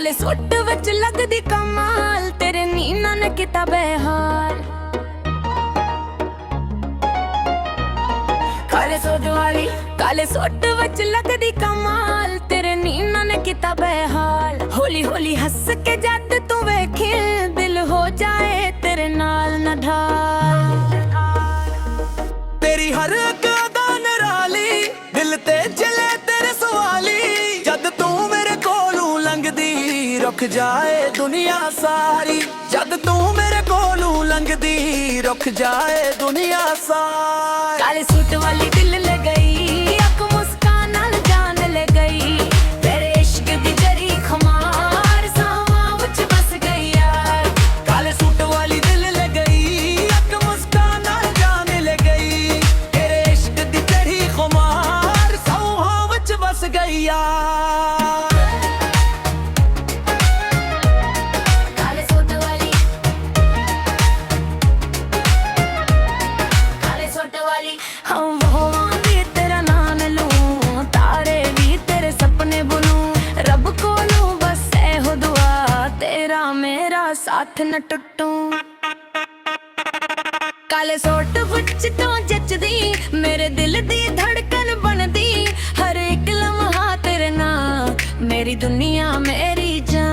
काले सुट विच लगदी कमाल, तेरे नीना ने किता बेहाल। काले सुट विच लगदी कमाल, तेरे नीना ने किता बेहाल। होली होली हंस के जद तू वेखे, दिल हो जाए तेरे नाल नढाल। तेरी हर एक अदा निराली, दिल ते चले तेरे सवाली। जद तू मेरे कोलों लंघदी, रुक जाए दुनिया सारी। जद तू मेरे कोलों लंघदी, रुक जाए दुनिया सारी। काले सूट वाली दिल ले गई, अख मुस्कान नाल जान ले गई। तेरे इश्क दी जरी खुमार, सावां विच बस गई यार। काले सूट वाली दिल ले गई, अख मुस्कान नाल जान ले गई। तेरे इश्क दी चढ़ी खुमार, सावां विच बस गई यार। साथ न टुटूं। काले सूट विच तो जचदी, मेरे दिल दी धड़कन बनदी। हर एक लम्हा तेरे नाल, मेरी दुनिया मेरी जान।